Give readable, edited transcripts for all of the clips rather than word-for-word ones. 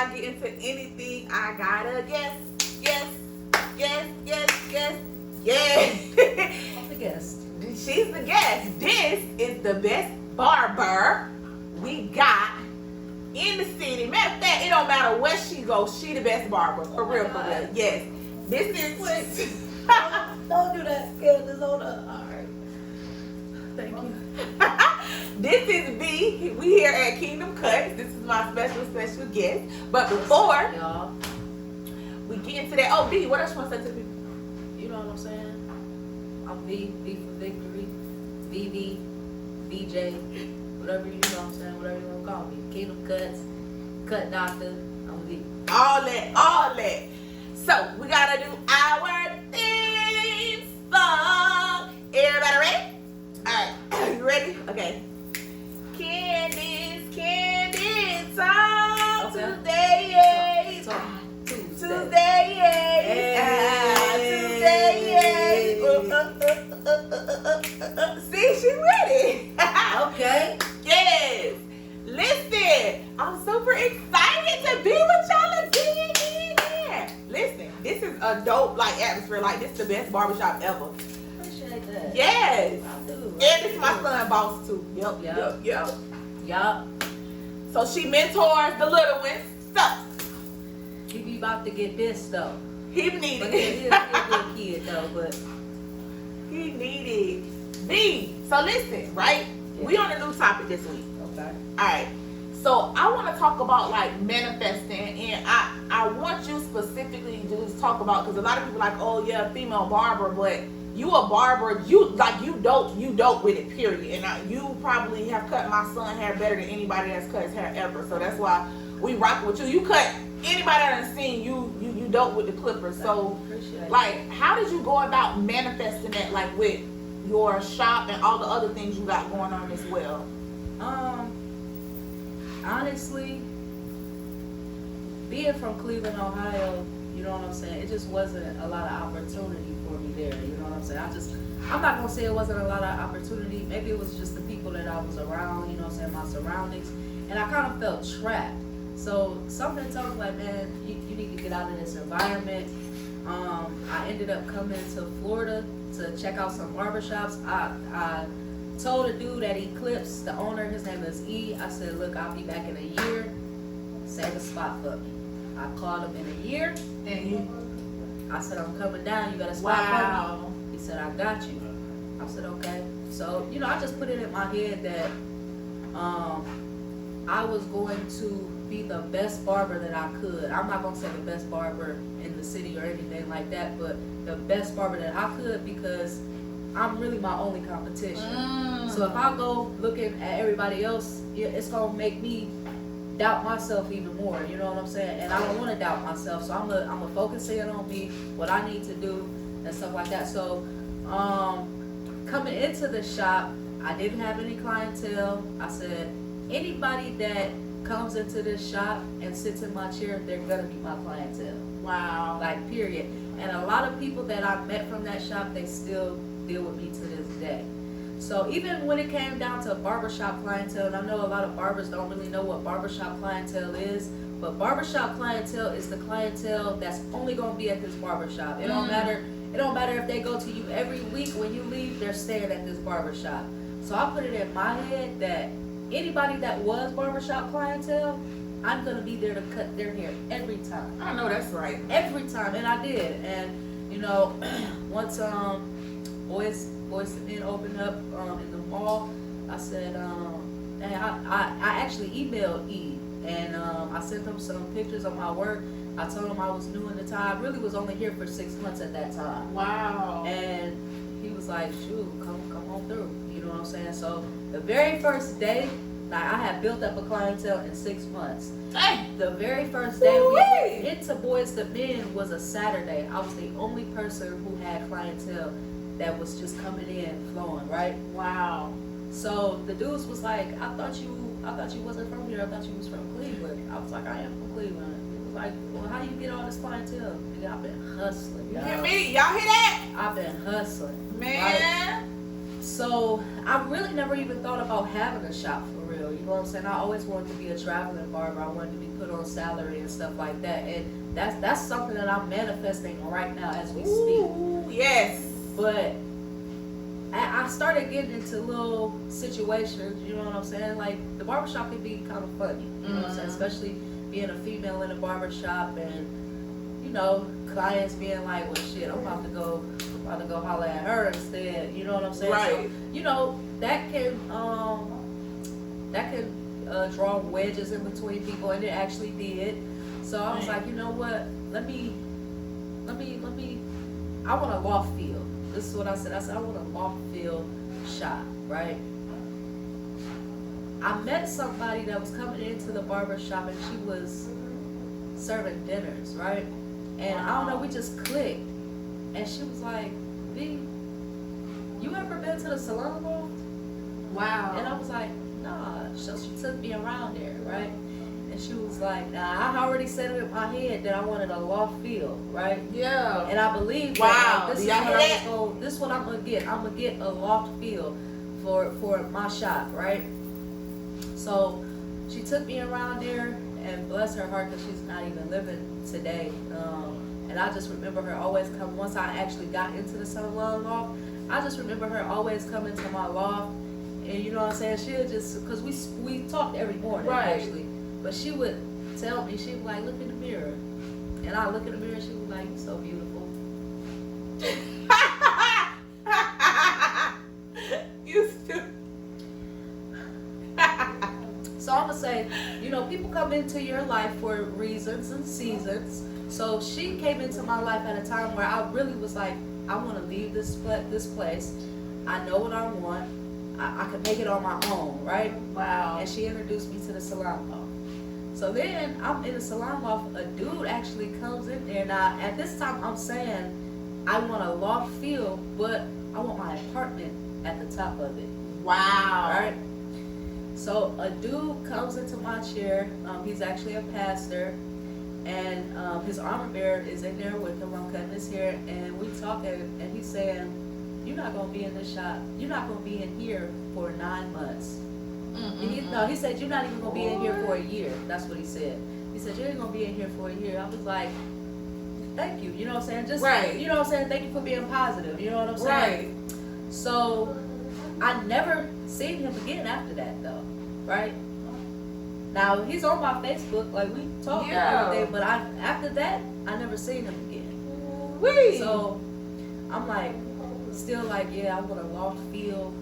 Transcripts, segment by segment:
I get into anything, I gotta yes. I'm the guest. She's the guest. This is the best barber we got in the city. Matter of fact, it don't matter where she goes. She the best barber. For real, for real. Yes. This is... Don't do that, Candis. Hold up. All right. Thank you. This is B. We here at Kingdom Cuts. This is my special guest. But before y'all, we get into that, oh, B, what else you want to say to people? You know what I'm saying? I'm V for victory, VV, VJ, whatever you know what I'm saying, whatever you want to call me. Kingdom Cuts, Cut Doctor, I'm V. All that. So, we got to do our theme song. Everybody ready? All right. You ready? Okay. Candis, talk today. Tuesday. See, she ready. Okay. Yes. Listen, I'm super excited to be with y'all again. Listen, this is a dope atmosphere. This is the best barbershop ever. Appreciate that. Yes. I do. And this is my son boss too. Yep. So she mentors the little ones. So He be about to get this though. he needed But he's a good kid though, but He needed me. So listen, right? Yeah. We on a new topic this week. okay. Alright. So I want to talk about manifesting, and I want you specifically to just talk about, because a lot of people oh yeah, female barber, but you a barber, you dope with it, period. And you probably have cut my son hair better than anybody that's cut his hair ever. So that's why we rock with you. You cut anybody that I've seen, you dope with the clippers. So how did you go about manifesting that with your shop and all the other things you got going on as well? Honestly, being from Cleveland, Ohio, you know what I'm saying, it just wasn't a lot of opportunity for me there, you know what I'm saying. I'm not gonna say it wasn't a lot of opportunity. Maybe it was just the people that I was around, you know what I'm saying, my surroundings, and I kind of felt trapped. So something told me man, you need to get out of this environment. I ended up coming to Florida to check out some barbershops. I told a dude at Eclipse, the owner, his name is E, I said, look, I'll be back in a year, save a spot for me. I called him in a year, and I said, I'm coming down, you got a spot for me? He said, I got you. I said, okay. So, I just put it in my head that I was going to be the best barber that I could. I'm not going to say the best barber in the city or anything like that, but the best barber that I could, because I'm really my only competition. So if I go looking at everybody else, it's going to make me doubt myself even more, you know what I'm saying? And I don't want to doubt myself, so I'm gonna focus in on me, what I need to do, and stuff like that. So coming into the shop, I didn't have any clientele. I said, anybody that comes into this shop and sits in my chair, they're gonna be my clientele. Wow. Period. And a lot of people that I met from that shop, they still deal with me to this day. So even when it came down to barbershop clientele, and I know a lot of barbers don't really know what barbershop clientele is, but barbershop clientele is the clientele that's only gonna be at this barbershop. It don't matter if they go to you every week. When you leave, they're staying at this barbershop. So I put it in my head that anybody that was barbershop clientele, I'm gonna be there to cut their hair every time. I know that's right. Every time, and I did. And once Boys to Men opened up in the mall, I said, and I actually emailed E, and I sent him some pictures of my work. I told him I was new in the time. I really was only here for 6 months at that time. Wow. And he was like, shoot, come on through. You know what I'm saying? So the very first day, I had built up a clientele in 6 months. Hey. The very first day we went into Boys to Men was a Saturday. I was the only person who had clientele that was just coming in, flowing, right? Wow. So the dudes was like, I thought you wasn't from here. I thought you was from Cleveland. I was like, I am from Cleveland. He was like, well, how do you get all this clientele? Nigga, I've been hustling. You hear me? Y'all hear that? I've been hustling. Man. Right? So I really never even thought about having a shop for real. You know what I'm saying? I always wanted to be a traveling barber. I wanted to be put on salary and stuff like that. And that's something that I'm manifesting right now as we Ooh, speak. yes. But I started getting into little situations, you know what I'm saying? Like, the barbershop can be kind of funny, you know what I'm saying? Especially being a female in a barbershop and, you know, clients being like, well, shit, I'm about to go holler at her instead, you know what I'm saying? Right. So, you know, that can draw wedges in between people, and it actually did. So I was like, you know what? Let me. I want a loft feel. This is what I said. I said I want a loft feel shop, right? I met somebody that was coming into the barber shop, and she was serving dinners, right? And I don't know, we just clicked. And she was like, "V, you ever been to the salon loft?" Wow. And I was like, "Nah." So she took me around there, right? And she was like, "Nah, I already said it in my head that I wanted a loft feel, right?" Yeah. And I believe wow. that, like, this is what I'm gonna get. I'm gonna get a loft feel for my shop, right? So she took me around there, and bless her heart, because she's not even living today. And I just remember her always come. Once I actually got into the salon loft, I just remember her always coming to my loft, and you know what I'm saying. She'll just, because we talked every morning, right. actually. But she would tell me, she'd be like, "Look in the mirror," and I look in the mirror, and she was like, "You're so beautiful." You stupid. So I'm gonna say, you know, people come into your life for reasons and seasons. So she came into my life at a time where I really was like, I want to leave this place. I know what I want. I can make it on my own, right? Wow. And she introduced me to the salon loft. So then I'm in the salon loft. A dude actually comes in there. Now at this time I'm saying I want a loft feel, but I want my apartment at the top of it. Wow. Right? So a dude comes into my chair. He's actually a pastor, and his armor bearer is in there with him. I'm cutting his hair, and we talking, and he's saying, "You're not gonna be in this shop. You're not gonna be in here for 9 months." He said, "You're not even gonna be in here for a year." That's what he said. He said, "You ain't gonna be in here for a year." I was like, "Thank you." You know what I'm saying? Just right. You know what I'm saying? Thank you for being positive. You know what I'm saying? Right. So I never seen him again after that, though. Right? Now he's on my Facebook, like we talk every day, but after that I never seen him again. Wee. So I'm like, still like, yeah, I want a loft feel,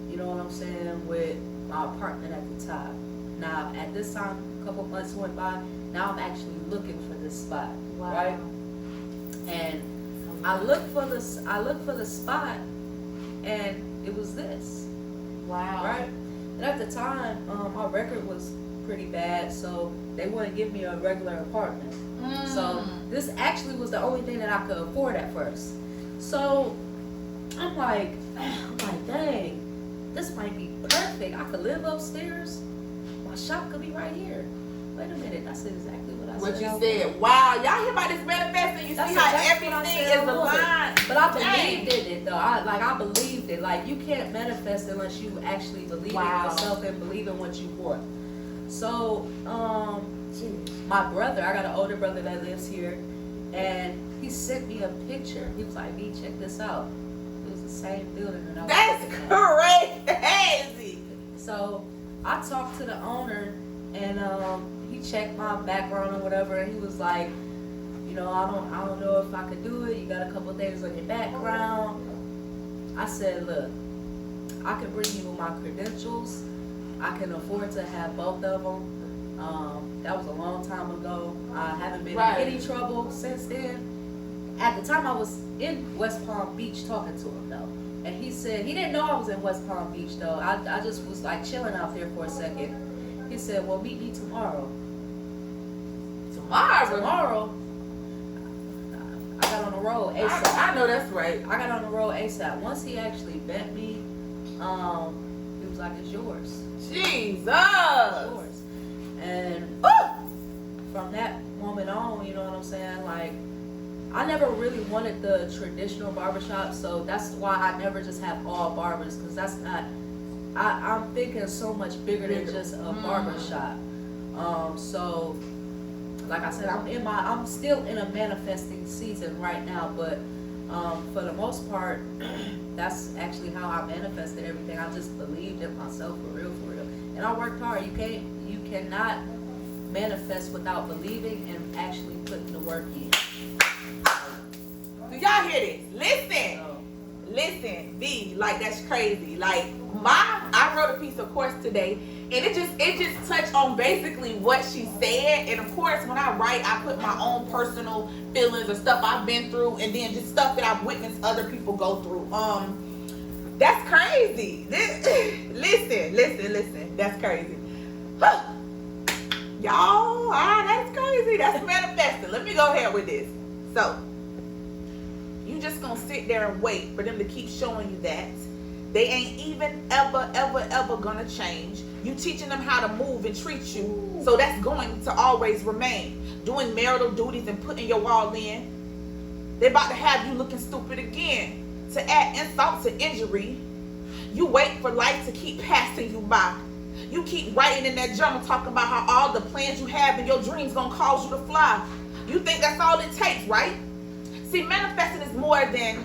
you know what I'm saying, with my apartment at the top. Now at this time, a couple months went by. Now I'm actually looking for this spot, wow. right? And I looked for the spot, and it was this. Wow. Right? And at the time, my record was pretty bad, so they wouldn't give me a regular apartment. So this actually was the only thing that I could afford at first. So I'm like, dang, this might be perfect. I could live upstairs. My shop could be right here. Wait a minute, that's exactly what I said. What you said. Wow, y'all hear about this manifesting? You see how everything is aligned. But I believed in it, though. I believed it. Like, you can't manifest unless you actually believe in yourself and believe in what you want. So, my brother, I got an older brother that lives here, and he sent me a picture. He was like, "V, check this out." It was the same building that I was looking at. That's crazy. So I talked to the owner, and he checked my background or whatever, and he was like, "You know, I don't know if I could do it. You got a couple of things on your background." I said, "Look, I can bring you my credentials. I can afford to have both of them." That was a long time ago. I haven't been in any trouble since then. At the time, I was in West Palm Beach talking to him, though. And he said, he didn't know I was in West Palm Beach, though. I just was like chilling out there for a second. He said, "Well, meet me tomorrow." Tomorrow? I got on the road ASAP. I know that's right. I got on the road ASAP. Once he actually met me, he was like, "It's yours." Jesus. It's yours. And from that moment on, you know what I'm saying? Like, I never really wanted the traditional barbershop, so that's why I never just have all barbers, because that's not I'm thinking so much bigger than just a barber shop. So like I said, I'm still in a manifesting season right now, but for the most part, that's actually how I manifested everything. I just believed in myself for real, and I worked hard. You cannot manifest without believing and actually putting the work in. Do y'all hear this? Listen, B, like that's crazy. Like I wrote a piece of course today, and it just touched on basically what she said. And of course, when I write, I put my own personal feelings or stuff I've been through, and then just stuff that I've witnessed other people go through. That's crazy. Listen, that's crazy. Y'all, that's crazy. That's manifesting. Let me go ahead with this. So, you just gonna sit there and wait for them to keep showing you that they ain't even ever gonna change. You teaching them how to move and treat you, so that's going to always remain. Doing marital duties and putting your all in, they about to have you looking stupid again. To add insult to injury, you wait for life to keep passing you by. You keep writing in that journal talking about how all the plans you have and your dreams gonna cause you to fly. You think that's all it takes, right? See, manifesting is more than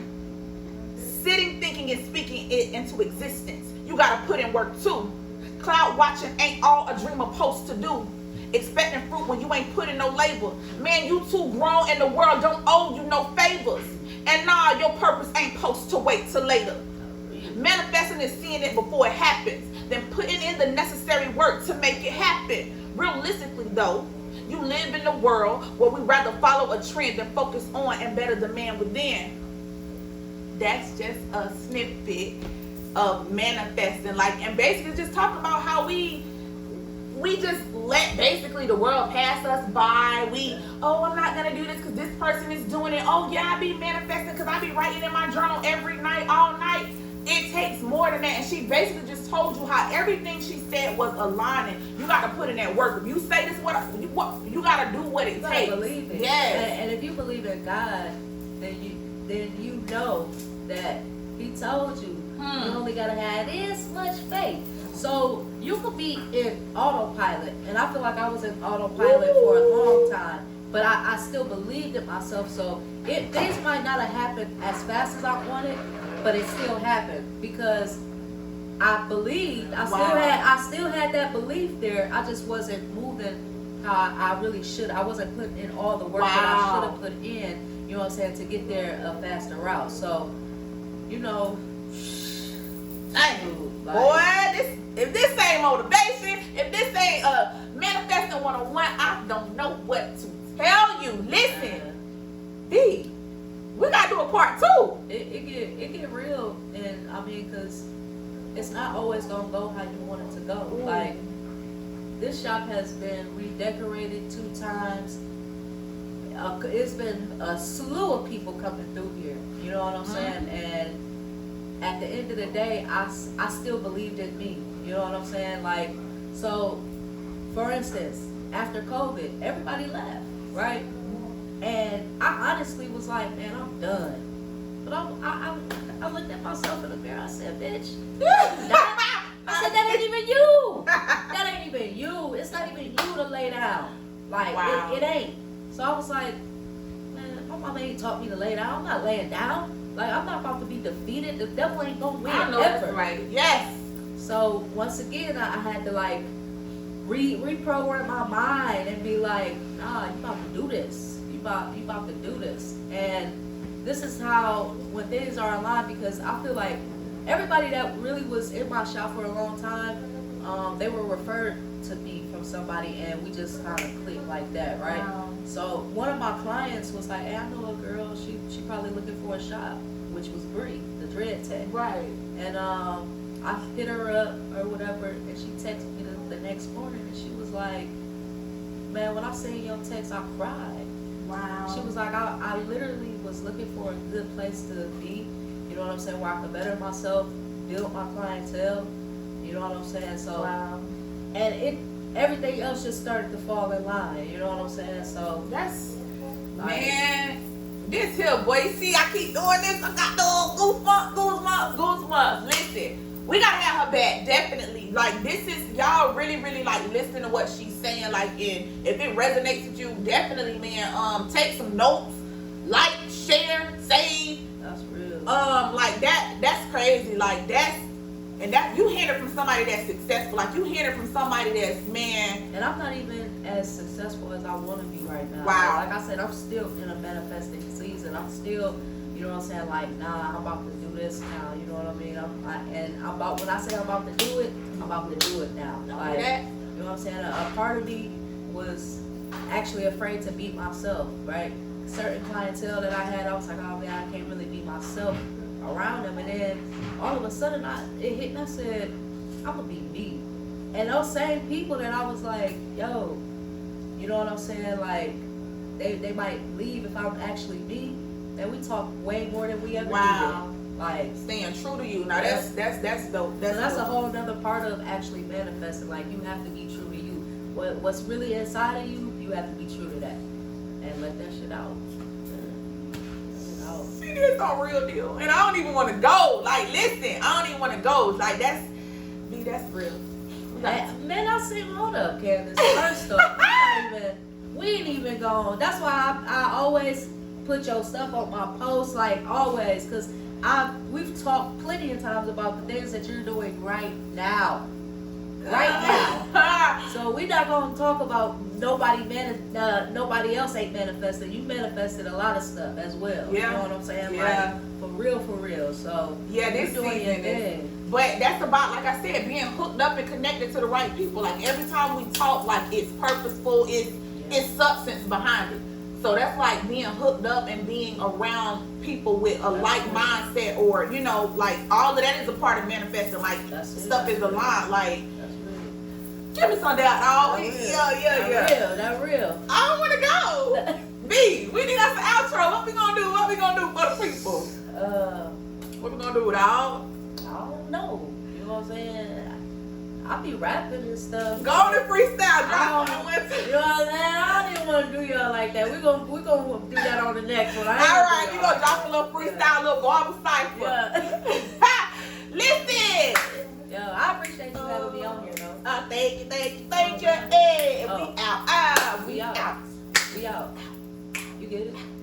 sitting, thinking, and speaking it into existence. You gotta put in work too. Cloud watching ain't all a dreamer supposed to do. Expecting fruit when you ain't putting no labor. Man, you too grown and the world don't owe you no favors. And nah, your purpose ain't supposed to wait till later. Manifesting is seeing it before it happens, then putting in the necessary work to make it happen. Realistically though, you live in a world where we rather follow a trend than focus on and better the man within. That's just a snippet of manifesting, and basically just talking about how we just let basically the world pass us by. I'm not gonna do this because this person is doing it. Oh yeah, I be manifesting because I be writing in my journal every night, all night. It takes more than that. And she basically just told you how everything she said was aligning. You got to put in that work. If you say this, you got to do what it takes. Believe it. Yes. And if you believe in God, then you know that He told you you only got to have this much faith. So you could be in autopilot, and I feel like I was in autopilot for a long time, but I still believed in myself. So things might not have happened as fast as I wanted, but it still happened because I believed. I still had that belief there. I just wasn't moving how I really should. I wasn't putting in all the work that I should have put in. You know what I'm saying, to get there a faster route. So, If this ain't motivation, if this ain't manifesting 101, I don't know what to tell you. Listen, B, we gotta do a part 2. It get real, and I mean, cause it's not always gonna go how you want it to go. Ooh. Like, this shop has been redecorated 2 times. It's been a slew of people coming through here. You know what I'm saying? And at the end of the day, I still believed in me. You know what I'm saying? Like, so, for instance, after COVID, everybody left, right? And I honestly was like, man, I'm done. But I looked at myself in the mirror. I said, bitch, I said, that ain't even you. That ain't even you. It's not even you to lay down. Like, it ain't. So I was like, man, my mama ain't taught me to lay down. I'm not laying down. Like, I'm not about to be defeated. The devil ain't gonna win. I know ever. that's right. Yes. So once again, I had to like reprogram my mind and be like, nah, you about to do this. You about to do this. And this is how, when things are aligned, because I feel like everybody that really was in my shop for a long time, they were referred to me from somebody, and we just kind of clicked like that, right? Wow. So one of my clients was like, hey, I know a girl, she probably looking for a shop, which was Bree, the dread tech. Right. And I hit her up or whatever, and she texted me the next morning, and she was like, man, when I seen your text, I cried. Wow. She was like, I literally was looking for a good place to be, you know what I'm saying, where I could better myself, build my clientele, you know what I'm saying? So, wow. And everything else just started to fall in line, you know what I'm saying? So That's, like, man, this here, boy. See, I keep doing this. I got the goosebumps. Listen, we gotta have her back, definitely. Like, this is, y'all really, really, like, listen to what she's saying. Like, and if it resonates with you, definitely, man, take some notes, like, share, save. That's real. Like, that's crazy. Like, and that, you hear it from somebody that's successful. Like, you hear it from somebody that's, man. And I'm not even as successful as I want to be right now. Wow. Like I said, I'm still in a manifesting season. I'm still, you know what I'm saying, like, nah, I'm about to do this now. You know what I mean? When I say I'm about to do it, I'm about to do it now. Like, you know what I'm saying? A part of me was actually afraid to beat myself, right? Certain clientele that I had, I was like, oh man, I can't really be myself around them. And then all of a sudden it hit me. I said, I'm gonna be me. And those same people that I was like, yo, you know what I'm saying, like they might leave if I'm actually me, and we talk way more than we ever did. Like, staying true to you. Now that's dope. That's a whole other part of actually manifesting. Like, you have to be true to you. What's really inside of you, you have to be true to that and let that shit out. See, this on real deal, and I don't even want to go. Like, listen, I don't even want to go. Like, that's real. Man, I said, hold up, Candis. First off, we ain't even gone. That's why I always put your stuff on my posts, like, always, because we've talked plenty of times about the things that you're doing right now. So we're not gonna talk about nobody else ain't manifested. You manifested a lot of stuff as well. Yeah. You know what I'm saying? Yeah. Like, for real. So yeah, this doing your season thing. But that's about, like I said, being hooked up and connected to the right people. Like, every time we talk, like, it's purposeful, it's substance behind it. So that's like being hooked up and being around people with a like mindset, or, you know, like, all of that is a part of manifesting. Like, stuff is aligned. Like, give me some of that, dog. Yeah. That real. I don't want to go. B, we need us an outro. What we gonna do? What we gonna do for the people? What we gonna do, dog? I don't know. You know what I'm saying? I be rapping and stuff. Go on and freestyle. Drop you know what I'm saying? I don't even want to do y'all like that. We're gonna do that on the next one. All right, we gonna drop a little freestyle, little barber cipher. Yeah. Listen. Yo, I appreciate you having me on here, though. Thank you. Hey,